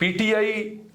PTI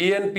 ANP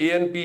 ANP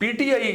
PTI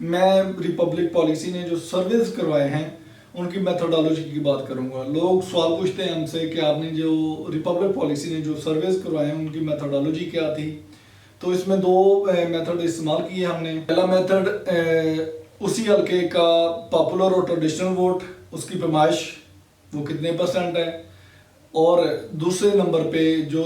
میں republic policy نے جو سرویز کروائے ہیں ان کی میتھڈالوجی کی بات کروں گا. لوگ سوال پوچھتے ہیں ہم سے کہ آپ نے جو ریپبلک پالیسی نے جو سرویز کروائے ہیں ان کی میتھڈالوجی کیا تھی. تو اس میں 2 میتھڈ استعمال کیے ہم نے. پہلا میتھڈ اسی حلقے کا پاپولر اور ٹریڈیشنل ووٹ، اس کی پیمائش وہ کتنے % ہے، اور دوسرے نمبر پہ جو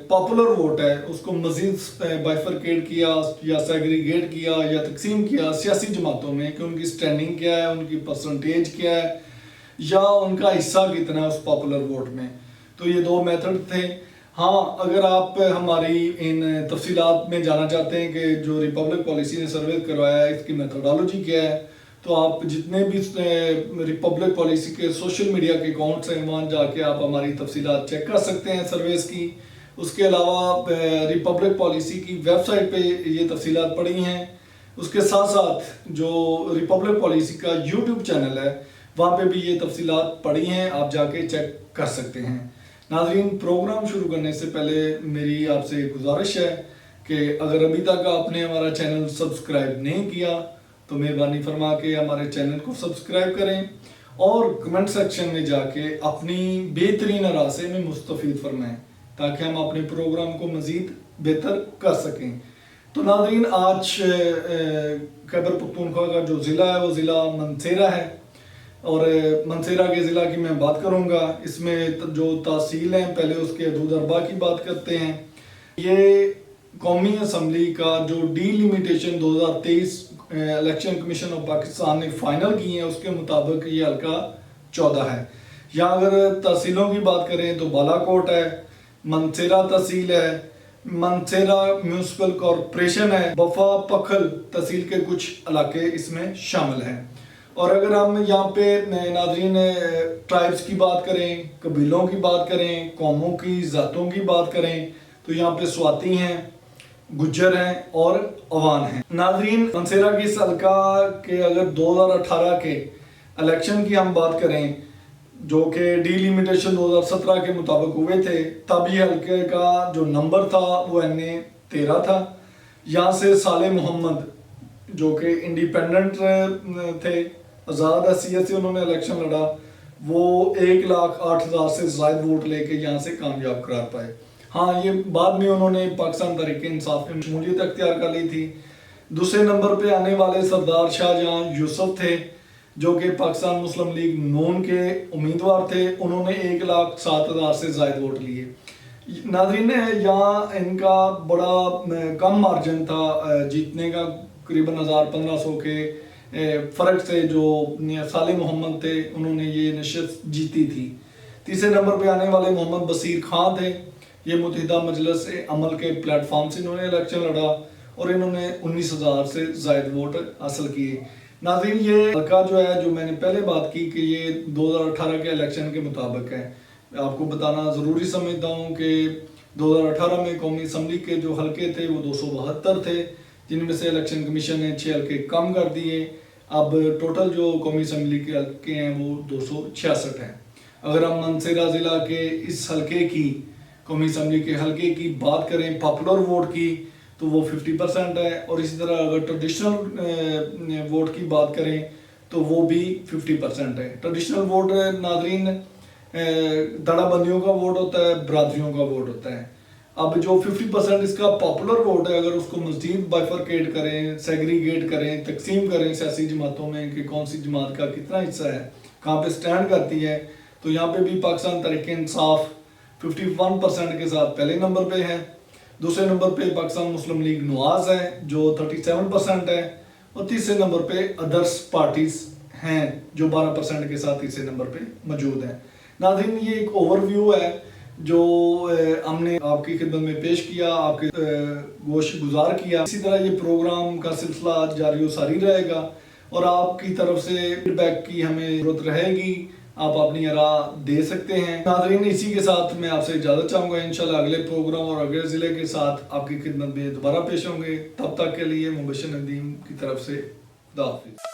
پاپولر ووٹ ہے اس کو مزید بائفرکیٹ کیا یا سیگریگیٹ کیا یا تقسیم کیا سیاسی جماعتوں میں کہ ان کی سٹینڈنگ کیا ہے، ان کی پرسنٹیج کیا ہے، یا ان کا حصہ کتنا ہے اس پاپولر ووٹ میں. تو یہ 2 میتھڈ تھے. ہاں، اگر آپ ہماری ان تفصیلات میں جانا چاہتے ہیں کہ جو ریپبلک پالیسی نے سروے کروایا ہے اس کی میتھڈالوجی کیا ہے، تو آپ جتنے بھی ریپبلک پالیسی کے سوشل میڈیا کے اکاؤنٹس ہیں وہاں جا کے آپ ہماری تفصیلات چیک کر سکتے ہیں سرویز کی. اس کے علاوہ ریپبلک پالیسی کی ویب سائٹ پہ یہ تفصیلات پڑی ہیں. اس کے ساتھ ساتھ جو ریپبلک پالیسی کا یوٹیوب چینل ہے وہاں پہ بھی یہ تفصیلات پڑی ہیں، آپ جا کے چیک کر سکتے ہیں. ناظرین، پروگرام شروع کرنے سے پہلے میری آپ سے گزارش ہے کہ اگر ابھی تک آپ نے ہمارا چینل سبسکرائب نہیں کیا تو مہربانی فرما کے ہمارے چینل کو سبسکرائب کریں اور کمنٹ سیکشن میں جا کے اپنی بہترین آراء سے ہمیں مستفید فرمائیں تاکہ ہم اپنے پروگرام کو مزید بہتر کر سکیں. تو ناظرین، آج خیبر پختونخوا کا جو ضلع ہے وہ ضلع منسیرہ ہے، اور منسیرہ کے ضلع کی میں بات کروں گا. اس میں جو تحصیل ہیں پہلے اس کے حدود اربع کی بات کرتے ہیں. یہ قومی اسمبلی کا جو D limitation 2023 election commission of Pakistan نے فائنل کی ہیں اس کے مطابق یہ حلقہ 14 ہے. یہاں اگر تحصیلوں کی بات کریں تو بالا کوٹ ہے، منسیرہ تحصیل ہے، منسیرہ میونسپل کارپوریشن ہے، بفا پکھل تحصیل کے کچھ علاقے اس میں شامل ہیں. اور اگر ہم یہاں پہ ناظرین ٹرائبس کی بات کریں، قبیلوں کی بات کریں، قوموں کی ذاتوں کی بات کریں تو یہاں پہ سواتی ہیں، گجر ہیں اور عوان ہیں. ناظرین، منسیرہ کی اس حلقہ کے اگر 2018 کے الیکشن کی ہم بات کریں جو کہ ڈی لیمیٹیشن 2017 کے مطابق ہوئے تھے، تب یہ حلقے کا جو نمبر تھا وہ NA 13 تھا. یہاں سے صالح محمد جو کہ انڈیپینڈنٹ تھے، آزاد حیثیت سے انہوں نے الیکشن لڑا، وہ 1,08,000 سے زائد ووٹ لے کے یہاں سے کامیاب قرار پائے. ہاں، یہ بعد میں انہوں نے پاکستان تحریک انصاف میں شمولیت اختیار کر لی تھی. دوسرے نمبر پہ آنے والے سردار شاہ جہاں یوسف تھے جو کہ پاکستان مسلم لیگ نون کے امیدوار تھے، انہوں نے 1,07,000 سے زائد ووٹ لیے. ناظرین، یہاں ان کا بڑا کم مارجن تھا جیتنے کا، قریباً 1,500 کے فرق سے جو صالح محمد تھے انہوں نے یہ نشست جیتی تھی. تیسرے نمبر پہ آنے والے محمد بصیر خان تھے. یہ متحدہ مجلس عمل کے پلیٹ فارم سے انہوں نے الیکشن لڑا اور انہوں نے 19,000 سے زائد ووٹ حاصل کیے. ناظرین، یہ حلقہ جو ہے، جو میں نے پہلے بات کی کہ یہ 2018 کے الیکشن کے مطابق ہے، آپ کو بتانا ضروری سمجھتا ہوں کہ 2018 میں قومی اسمبلی کے جو حلقے تھے وہ 272 تھے، جن میں سے الیکشن کمیشن نے 6 حلقے کم کر دیے. اب ٹوٹل جو قومی اسمبلی کے حلقے ہیں وہ 266 ہیں. اگر ہم منسیرہ ضلع کے اس حلقے کی، قومی اسمبلی کے حلقے کی بات کریں پاپولر ووٹ کی تو وہ 50% ہے، اور اسی طرح اگر ٹریڈیشنل ووٹ کی بات کریں تو وہ بھی 50% ہے. ٹریڈیشنل ووٹ ناظرین دڑا بندیوں کا ووٹ ہوتا ہے، برادریوں کا ووٹ ہوتا ہے. اب جو 50% اس کا پاپولر ووٹ ہے، اگر اس کو مزید بائفرکیٹ کریں، سیگریگیٹ کریں، تقسیم کریں سیاسی جماعتوں میں کہ کون سی جماعت کا کتنا حصہ ہے، کہاں پہ سٹینڈ کرتی ہے، تو یہاں پہ بھی پاکستان تحریک انصاف 51% کے ساتھ پہلے نمبر پہ ہے. دوسرے نمبر پہ پاکستان مسلم لیگ نواز ہے جو 37% ہے، اور تیسرے نمبر پہ ادرس پارٹیز ہیں جو 12% کے ساتھ تیسرے نمبر پہ موجود ہیں. ناظرین، یہ ایک اوور ویو ہے جو ہم نے آپ کی خدمت میں پیش کیا، آپ کے گوش گزار کیا. اسی طرح یہ پروگرام کا سلسلہ جاری و ساری رہے گا اور آپ کی طرف سے فیڈ بیک کی ہمیں ضرورت رہے گی، آپ اپنی آراء دے سکتے ہیں. ناظرین، اسی کے ساتھ میں آپ سے اجازت چاہوں گا. انشاءاللہ اگلے پروگرام اور اگلے ضلع کے ساتھ آپ کی خدمت میں دوبارہ پیش ہوں گے. تب تک کے لیے مبشر ندیم کی طرف سے خدا حافظ.